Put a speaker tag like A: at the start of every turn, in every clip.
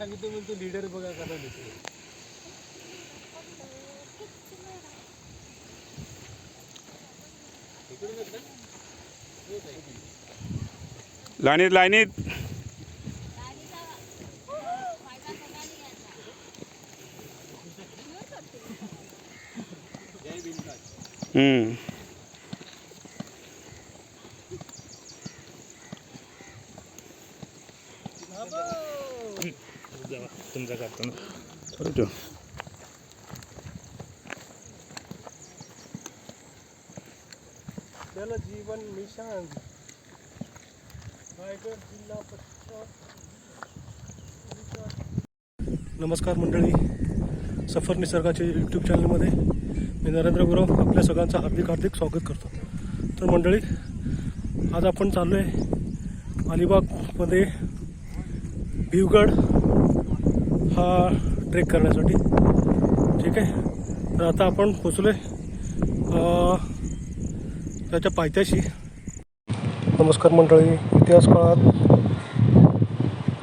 A: सांगितलं मी तो लीडर बघा कसा दिसतो.
B: लाईनीत लाईनीत.
A: तुमचा करतो ना. जल जीवन मिशन रायगड जिल्हा परिषद. नमस्कार मंडळी, सफर निसर्गाच्या यूट्यूब चॅनलमध्ये मी नरेंद्र गुरव आपल्या सगळ्यांचं हार्दिक स्वागत करतो. तर मंडळी, आज आपण चाललो आहे अलिबागमध्ये भिवगड हा ट्रेक करण्यासाठी. ठीक आहे, तर आता आपण पोचलो आहे त्याच्या पायथ्याशी. नमस्कार मंडळी, इतिहास काळात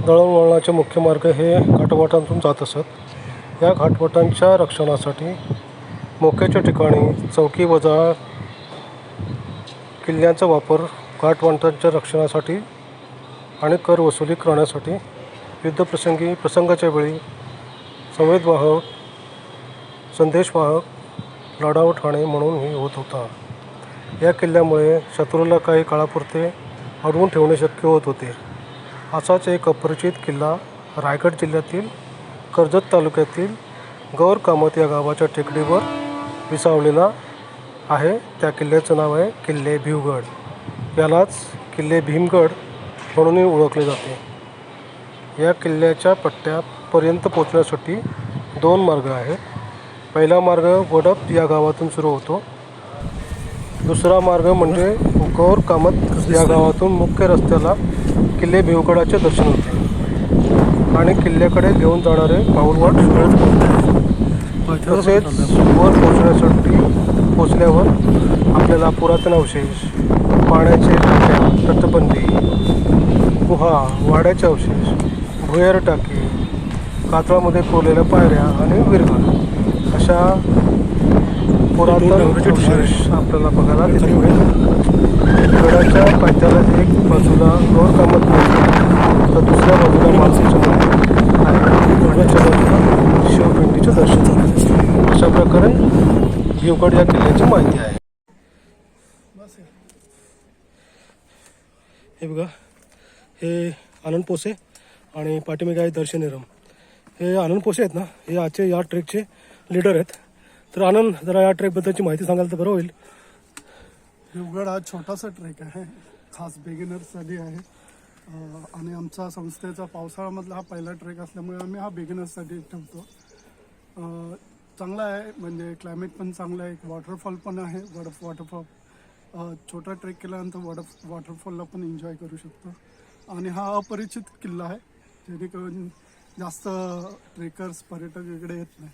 A: दळणवळणाचे मुख्य मार्ग हे घाटवाटांतून जात असत. या घाटवाटांच्या रक्षणासाठी मोक्याच्या ठिकाणी चौकी वजा किल्ल्यांचा वापर घाटवाटांच्या रक्षणासाठी आणि कर वसुली करण्यासाठी, प्रसंगाच्या वेळी संवेदवाहक, संदेशवाहक, लढाऊ ठाणे म्हणूनही होत होता. या किल्ल्यामुळे शत्रूला काही काळापुरते अडवून ठेवणे शक्य होत होते. असाच एक अपरिचित किल्ला रायगड जिल्ह्यातील कर्जत तालुक्यातील गौर कामत या गावाच्या टेकडीवर विसावलेला आहे. त्या किल्ल्याचं नाव आहे किल्ले भिवगड. यालाच किल्ले भीमगड म्हणूनही ओळखले जाते. या किल्ल्याच्या पट्ट्यापर्यंत पोहोचण्यासाठी 2 मार्ग आहेत. पहिला मार्ग वडप या गावातून सुरू होतो. दुसरा मार्ग म्हणजे गौर कामत या गावातून मुख्य रस्त्याला किल्ले भिवगडाचे दर्शन होते आणि किल्ल्याकडे घेऊन जाणारे पाऊलवाट मिळत होते. तसेच वर पोचल्यावर आपल्याला पुरातन अवशेष, पाण्याचे टाक्या, तटबंदी, गुहा, वाड्याचे अवशेष, भुयार टाकी, कातळामध्ये कोरलेल्या पायऱ्या आणि विरगळ अशा पुरातन अवशेष आपल्याला बघायला दिसतील. गडाच्या पायथ्याला एक बाजूला गौर कामत तर दुसऱ्या बाजूला मालतीचं मंदिर आहे. उजव्याच्या बाजूला शिवपिंडीचे दर्शन झाले. अशा प्रकारे भिवगड या किल्ल्याची माहिती आहे. हे बघा, हे आनंद पोसे आणि पाठीमागे आहे दर्शनिरम. हे आनंद पोसे आहेत ना, हे आजचे या ट्रेकचे लीडर आहेत. तर आनंद, जरा या ट्रेकबद्दलची माहिती सांगाल तर बरं होईल.
C: भिवगड हा छोटासा ट्रेक आहे, खास बिगिनर्ससाठी आहे. आणि आमचा संस्थेचा पावसाळ्यामधला हा पहिला ट्रेक असल्यामुळे आम्ही हा बिगिनर्ससाठी ठेवतो. चांगला आहे, म्हणजे क्लायमेट पण चांगलं आहे, वॉटरफॉल पण आहे. वॉटरफॉल छोटा ट्रेक केल्यानंतर वॉटरफॉलला पण एन्जॉय करू शकतो. आणि हा अपरिचित किल्ला आहे, जेणेकरून जास्त ट्रेकर्स, पर्यटक इकडे येत नाही.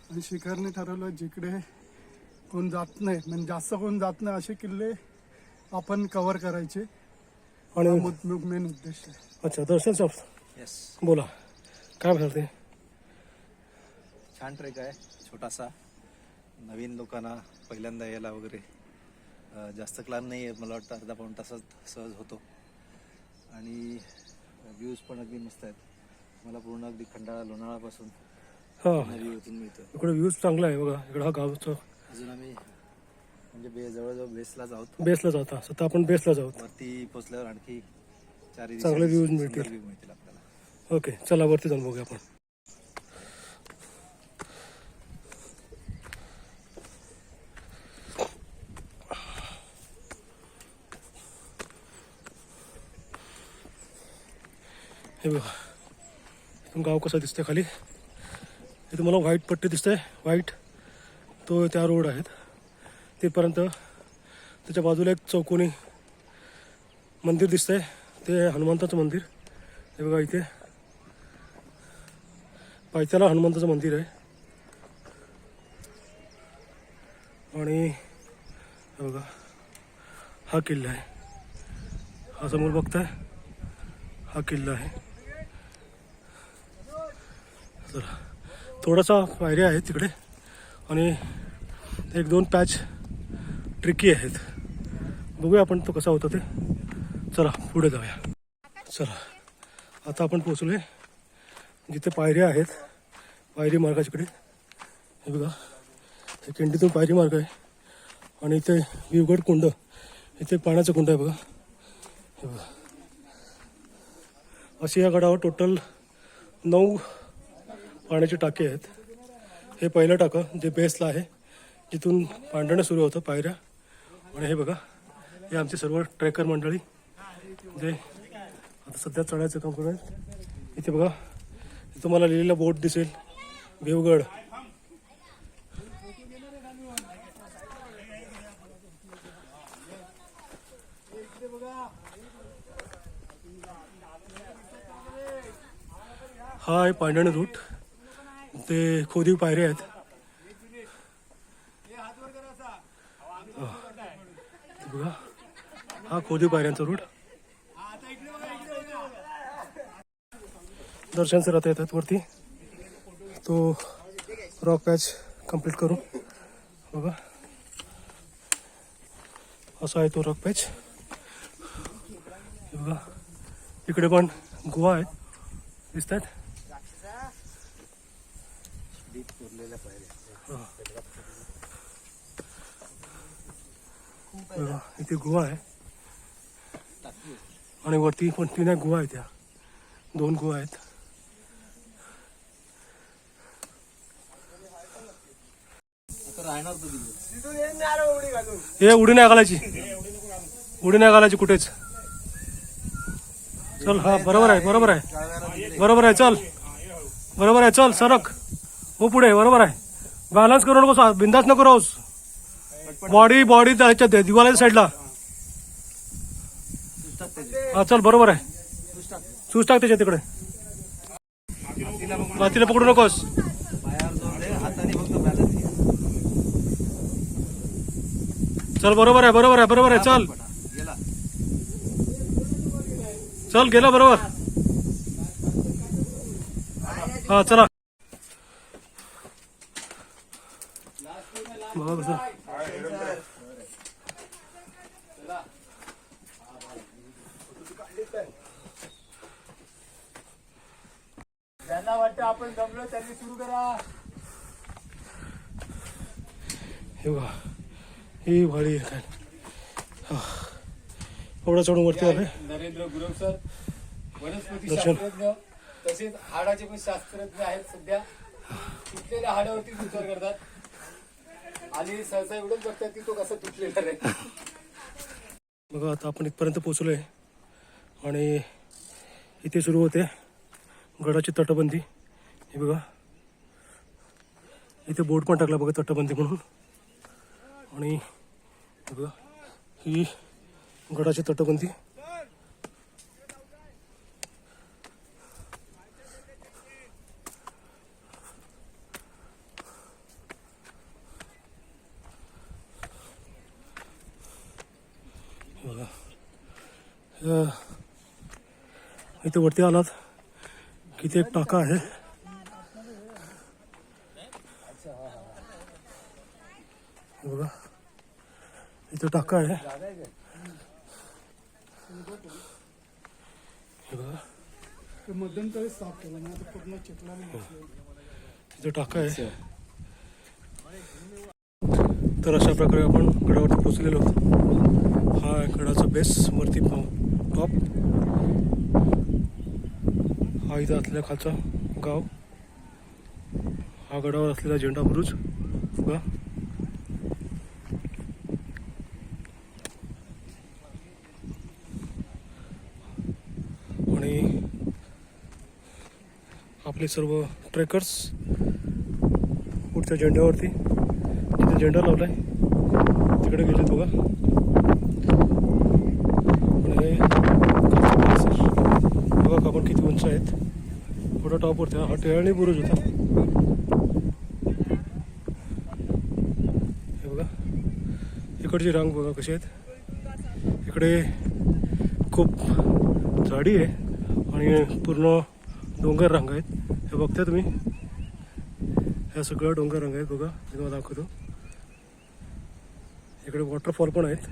C: आणि शिखरने ठरवलं जिकडे कोण जात नाही, म्हणजे जास्त कोण जात नाही असे किल्ले आपण कव्हर करायचे आणि मेन उद्देश आहे.
A: अच्छा, दर्शन साहेब,
D: यस,
A: बोला काय म्हणते.
D: छान ट्रेक आहे, छोटासा. नवीन लोकांना पहिल्यांदा यायला वगैरे जास्त क्लाइंब नाही आहे. मला वाटतं अर्धा पाऊण तासात सहज होतो. आणि व्ह्यूज पण अगदी मस्त आहेत. मला पूर्ण अगदी खंडाळा, लोणावळापासून व्ह्यू इथून मिळतो.
A: इकडे व्ह्यूज चांगला आहे बघा. इकडं हा गावचं
D: अजून आम्ही म्हणजे जवळजवळ बेसला
A: जाता स्वतः आपण बेसला जाऊ.
D: वरती पोचल्यावर आणखी 4
A: चांगले व्ह्यूज मिळतील
D: आपल्याला.
A: ओके, चला वरती जाऊन बघूया आपण. हे बघा, इथून गाव कसं दिसतंय खाली. हे तुम्हाला व्हाईट पट्टी दिसतंय, व्हाईट, तो त्या रोड आहेत तिथपर्यंत. त्याच्या बाजूला एक चौकोनी मंदिर दिसतंय, ते हनुमंताचं मंदिर. हे बघा, इथे पायथ्याला हनुमंताचं मंदिर आहे. आणि हे बघा, हा किल्ला आहे. हा समोर बघताय, हा किल्ला आहे. चला थोडासा पायऱ्या आहेत तिकडे आणि 1-2 पॅच ट्रिकी आहेत. बघूया आपण तो कसा होता ते. चला पुढे जाऊया. चला आता आपण पोचलो आहे जिथे पायऱ्या आहेत, पायरी मार्गाच्याकडे. हे बघा, हे खिंडीतून पायरी मार्ग आहे आणि इथे विवगड कुंड, इथे पाण्याचं कुंड आहे बघा. हे बघा, अशी या गडावर टोटल 9 पाण्याची टाके आहेत. हे पहिलं टाकं जे बेसला आहे, जिथून पांढरणे सुरू होतं पायऱ्या. आणि हे बघा, हे आमचे सर्व ट्रेकर मंडळी जे आता सध्या चढायचं काम करत आहेत. इथे बघा, इथे तुम्हाला लिहिलेला बोट दिसेल, देवगड. हा आहे पांढरणे रूट. ते खोदीव पायऱ्या आहेत. बघा, हा खोदीव पायऱ्यांचा रूट. दर्शन सर आता येतात वरती. तो रॉक पॅच कंप्लीट करू. बघा, असा आहे तो रॉक पॅच. बघा, इकडे पण गुहा आहेत दिसतात. बघा, इथे गुहा आहे आणि वरती पण 3 गुहा आहेत. त्या 2 गुहा आहेत. हे उडी नाही घालायची, उडी नाही घालायची कुठेच. चल, हा बरोबर आहे, बरोबर आहे, बरोबर आहे. चल, बरोबर आहे. चल सरक, हो पुढे, बरोबर आहे. बॅलन्स करू नको, बिंदास नको राहूस. बॉडी त्याच्या दिवालाच्या साईडला. हा चल, बरोबर आहे. सूज टाक त्याच्या तिकडे. मातीला पकडू नकोस. चल, बरोबर आहे, बरोबर आहे, बरोबर आहे. चल चल, गेला बरोबर. हा चला. बघा कसं
E: ज्यांना वाटतं आपण जमलो त्यांनी सुरू करा.
A: हे बघा, ही भाडी काय एवढा चढून वरती आले.
E: नरेंद्र गुरव सर वनस्पती
A: दर्शन.
E: शास्त्रज्ञ तसेच हाडाचे पण शास्त्रज्ञ आहेत. सध्या तुटलेल्या हाडावरती विचार करतात आणि सहसा एवढंच बघतात की तो कसा तुटलेला आहे.
A: बघा, आता आपण इथपर्यंत पोचलोय आणि इथे सुरू होते गडाची तटबंदी. हे बघा, इथे बोर्ड पण टाकला बघा तटबंदी म्हणून. आणि हे बघा, ही गडाची तटबंदी. बघा, इथे वरती आलात की ते एक टाका आहे. बघा, इथे टाका आहे.
C: ते मध्यंतरी साफ केलं ना, आता पूर्ण चिखलाने
A: इथे टाका आहे. तर अशा प्रकारे आपण गडावरती पोचलेलो आहोत. हा गडाचा बेस वरती टॉप. हा इथं असलेला खालचा गाव. हा गडावर असलेला झेंडा बुरुज बघा. आणि आपले सर्व ट्रेकर्स पुढच्या झेंड्यावरती जिथे झेंडा लावलाय तिकडे गेलेत बघा. आणि बघा आपण किती उंच आहेत. थोडं टॉपवरती हा टेहळणी बुरुज होता. हे बघा, इकडची रांग बघा कशी आहेत. इकडे खूप झाडी आहे आणि पूर्ण डोंगर रांग आहेत. हे बघता तुम्ही. ह्या सगळ्या डोंगर रंग आहेत बघा, मी तुम्हाला दाखवतो. इकडे वॉटरफॉल पण आहेत.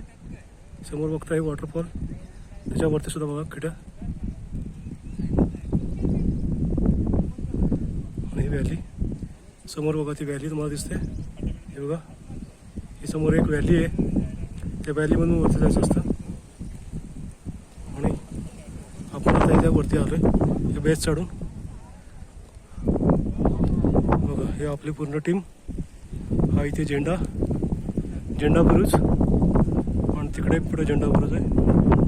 A: समोर बघता हे वॉटरफॉल, त्याच्यावरती सुद्धा बघा खिड्या. आणि ही व्हॅली समोर बघा, ती व्हॅली तुम्हाला दिसते. हे बघा, ही समोर एक व्हॅली आहे. त्या व्हॅलीमधून वरती जायचं असतं. आणि आपण आता इथे वरती आलो आहे हे बेस चढून. बघा, हे आपली पूर्ण टीम. हा इथे झेंडा बुरुज, आणि तिकडे पुढे झेंडा बुरुज आहे,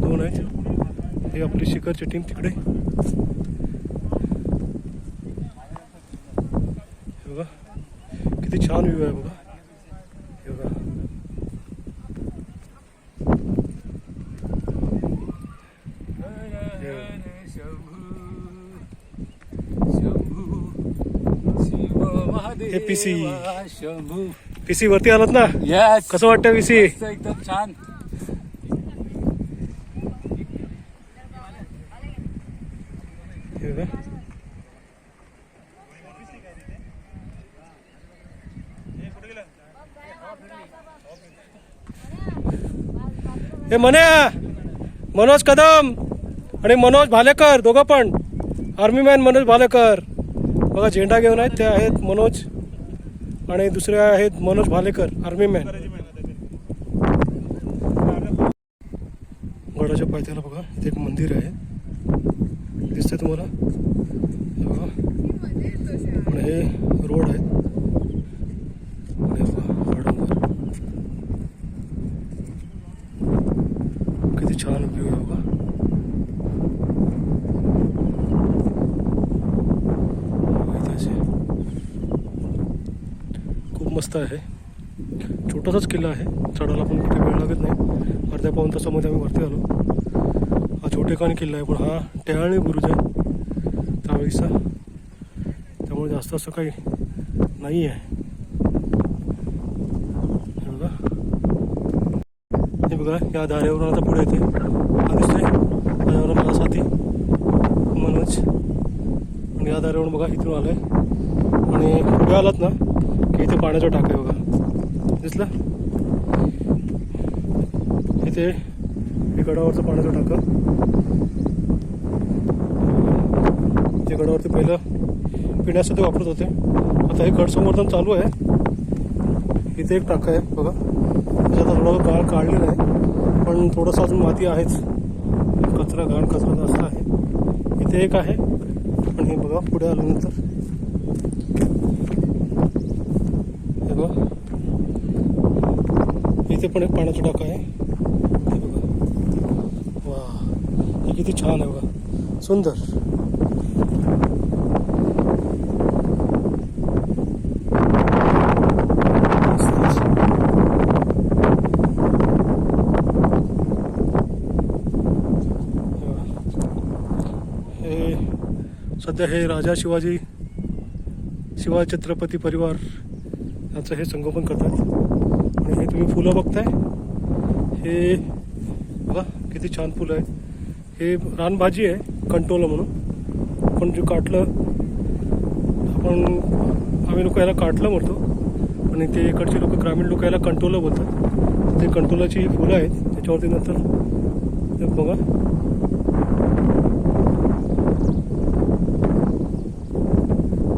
A: 2 आहेत. हे आपली शिखरची टीम तिकडे. हे बघा किती छान व्ह्यू आहे बघा. हे बघा, हे PC. PC वरती आलात ना,
E: यस,
A: कसं वाटतं PC?
E: एकदम छान.
A: हे बघा, हे मनोज कदम आणि मनोज भालेकर, दोघं पण आर्मी मॅन. मनोज भालेकर बघा झेंडा घेऊन आहेत. ते आहेत मनोज, आणि दुसरे आहेत मनोज भालेकर, आर्मी मॅन. गडाच्या पायथ्याला बघा इथे एक मंदिर आहे, दिसतंय तुम्हाला. हे बघा, आणि हे रोड आहेत. आणि हे बघा गडावर किती छान व्ह्यू आहे बघा. खूप मस्त आहे. छोटासाच किल्ला आहे, चढायला पण कुठे वेळ लागत नाही. अर्ध्या पाऊण तासामध्ये आम्ही वरती आलो. हा छोटेखानी किल्ला आहे, पण हा टेहाळणी बुरुज आहे त्यावेळीचा, त्यामुळे जास्त असं काही नाही आहे. हे बघा, हे बघा, या दाऱ्यावरून आता पुढे येते. हा दिसतोय दाऱ्यावरून माझा साथी मनोज. आणि या दाऱ्यावरून बघा इथून आलं आहे. आणि पुढे आलात ना की इथे पाण्याचा टाका आहे बघा, दिसला इथे हे गडावरचं पाण्याचा टाका. ते गडावरती पहिलं पिण्यासाठी वापरत होते, आता हे गड संवर्धन चालू आहे. इथे एक टाका आहे बघा, त्याच्यात थोडं गाळ काढलेलं आहे, पण थोडंसं अजून माती आहेच, कचरा घाण कचरा जास्त आहे. इथे एक आहे, आणि हे बघा पुढे आल्यानंतर हे बघा इथे पण एक पाण्याचा टाका आहे. हे बघा, वा, हे किती छान आहे बघा, सुंदर. सध्या हे राजा शिवाजी छत्रपती परिवार यांचं हे संगोपन करतात. आणि हे तुम्ही फुलं बघताय, हे बघा किती छान फुलं आहे. हे रानभाजी आहे, कंटोलं म्हणून. आपण जे काटलं, आम्ही लोक याला काटलं म्हणतो, आणि ते इकडचे लोक, ग्रामीण लोक याला कंटोलं बोलतात. ते कंटोलाची ही फुलं आहेत, त्याच्यावरती नंतर ते बघा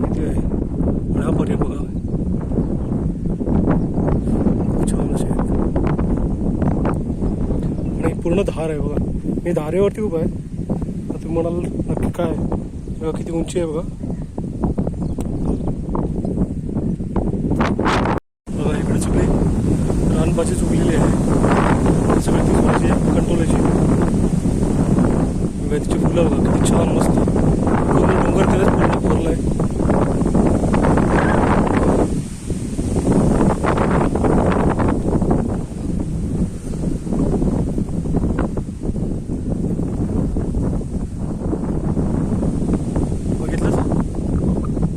A: इथे आहे. आणि हा पर्याय बघा, खूप छान असे आहेत. आणि पूर्ण धार आहे बघा. मी धारेवरती उभा आहे. आता तुम्ही म्हणाल नक्की काय बघा, किती उंची आहे बघा. बघा इकडे सगळी रानभाजी उगलेली आहे, सगळी ती भाजी आहे कंटोलाची. तिची फुलं बघा किती छान मस्त, पूर्ण डोंगर त्यालाच पूर्ण भरला आहे.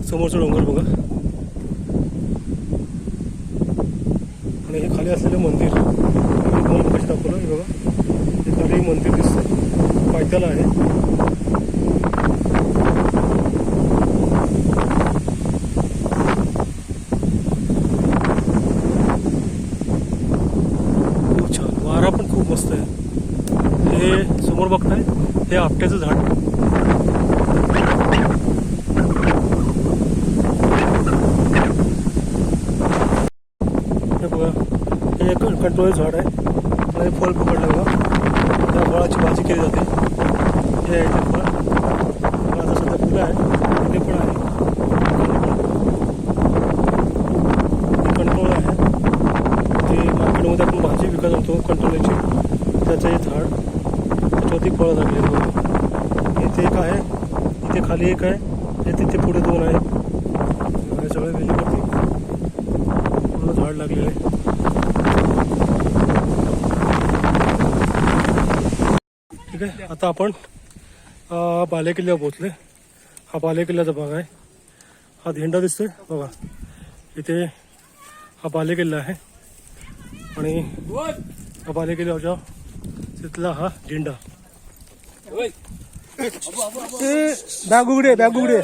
A: समोरचं डोंगर बघा, आणि हे खाली असलेलं मंदिर तुम्हाला कशी दाखवलं. हे बघा, हे खाली मंदिर दिसतं, पायथ्याला आहे. समोर बघताय हे आपट्याचं झाड. हे बघा, हे एक कंट्रोल झाड आहे आणि फळ पकडलं बघा. त्या फळाची भाजी केली जाते. हे आहे ते फळ. आता सध्या फुलं आहे, ते पण आहे. कंट्रोल आहे ते मार्केटमध्ये आपण भाजी विकत होतो कंट्रोलची. त्याचं हे झाड, त्याच्यावरती फळं लागले बघा. इथे एक आहे, इथे खाली एक आहे, हे तिथे पुढे 2 आहेत. हे सगळे वेलीवरती पूर्ण झाड लागलेलं आहे. ठीक आहे, आता आपण बालेकिल्ल्यावर पोहोचले. हा बालेकिल्ल्याचा भाग आहे. हा झेंडा दिसतोय बघा, इथे हा बालेकिल्ला आहे आणि हा बालेकिल्ल्यावरच्या तिथला हा झेंडा. बॅग उघडे, बॅग उघडे.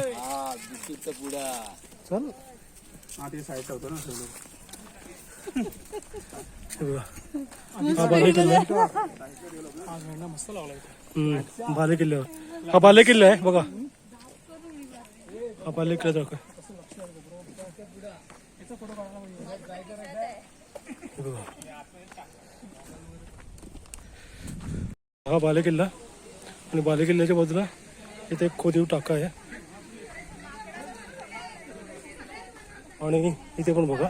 A: चल हा बालेकिल्ला आहे. बालेकिल्ल्यावर हा बालेकिल्ला आहे बघा. हा बालेकिल्ला दाखव. हा बालेकिल्ला आणि बालेकिल्ल्याच्या बाजूला इथे एक खोदीव टाका आहे आणि इथे पण बघा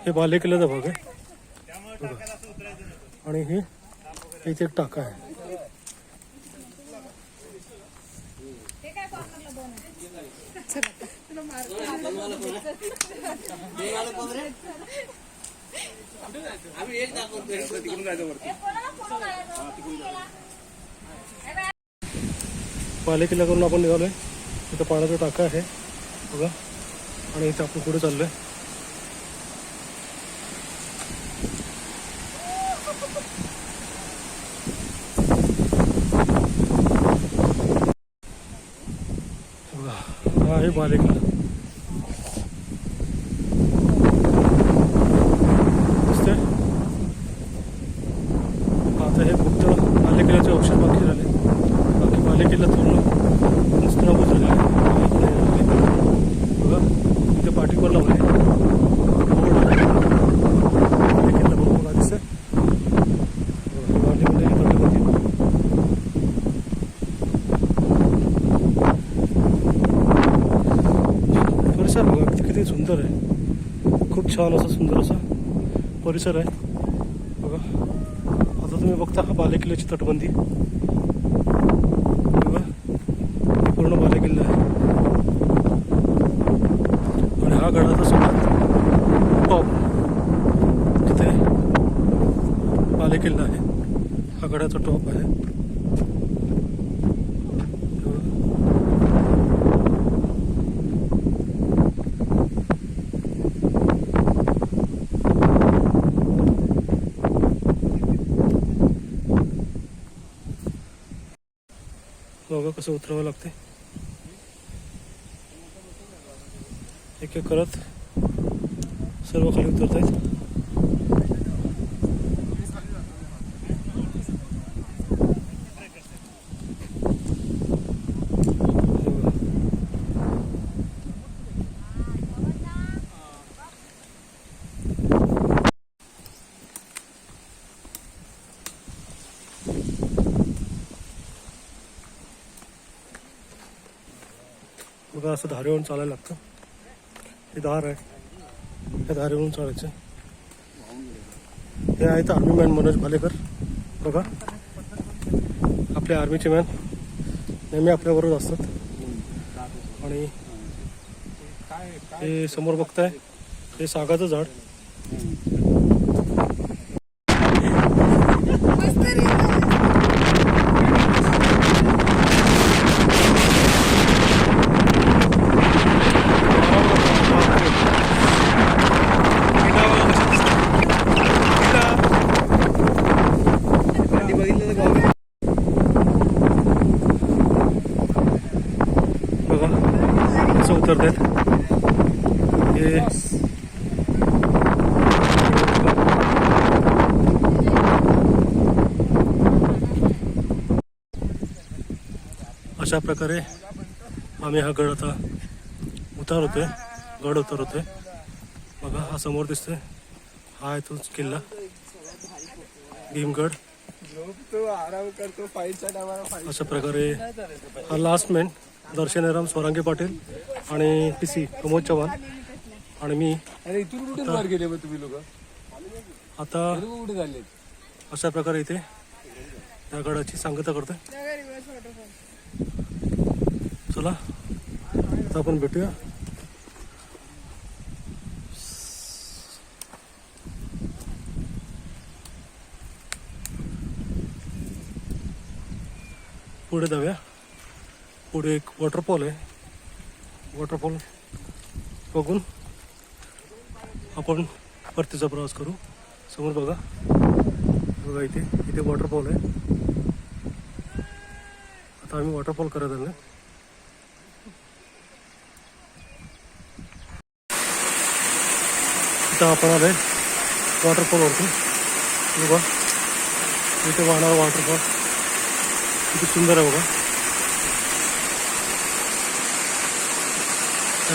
A: हे बालेकिल्ल्याचा भाग आहे बघा. आणि हे इथे एक टाका आहे. बालेकिल्ला करून आपण निघालोय. इथं पाण्याचा टाका आहे बघा आणि इथं आपण पुढे चाललोय. बघा हा आहे बालेकिल्ला. दिसतंय आता हे फक्त बालेकिल्ल्याचे अवशेष बाकी झाले. बाकी बालेकिल्ला पूर्ण नुसतं झालेला आहे बघा. इथे पाठीवर लावले बालेकिल्ला बघू बघा. दिसतंय बालेकिल्ल्याची तटबंदी. परिसर बघा किती सुंदर आहे. खूप छान असा सुंदर असा परिसर आहे बघा. आता तुम्ही बघता हा बालेकिल्ल्याची तटबंदी बघा. पूर्ण बालेकिल्ला आहे आणि हा गडाचा सगळ्यात टॉप तिथे बालेकिल्ला आहे. हा गडाचा टॉप आहे. बघा कसं उतरावं लागते. एक एक करत सर्व खाली उतरत आहेत. बघा असं धारेवरून चालायला लागतं. हे धार आहे, त्या धारेवरून चालायचं. हे आहेत आर्मी मॅन मनोज भालेकर बघा. आपले आर्मीचे मॅन नेहमी आपल्याबरोबर असतात. आणि हे समोर बघताय हे सागाचं झाड. उतरतात हे अशा प्रकारे आम्ही हा गड आता उतारवतोय, गड उतरवतोय. बघा हा समोर दिसतोय, हा आहे तोच किल्ला भीमगड. अशा प्रकारे हा लास्ट मॅन दर्शनराम स्वरांगे पाटील आणि PC प्रमोद चव्हाण आणि मी
E: अरे इथून कुठे वर गेले मग तुम्ही लोक
A: आता
E: कुठे झाले?
A: अशा प्रकारे इथे या गडाची सांगता करतोय. चला आता आपण भेटूया. पुढे जाऊया. पुढे एक वॉटरफॉल आहे. वॉटरफॉल बघून आपण परतीचा प्रवास करू. समोर बघा, बघा इथे इथे वॉटरफॉल आहे. आता आम्ही वॉटरफॉल करत आलो. इथं आपण आलो आहे वॉटरफॉलवरती. बघा इथे वाहणारा वॉटरफॉल किती सुंदर आहे बघा.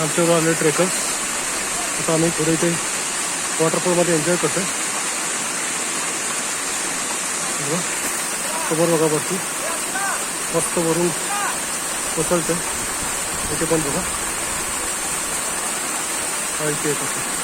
A: आमच्यावर आले ट्रेकर्स. आता आम्ही थोडे इथे वॉटरफॉलमध्ये एन्जॉय करतो. बघा समोर बघा वरती मस्त वरून कोसळतं. इथे पण बघा इथे येत असं.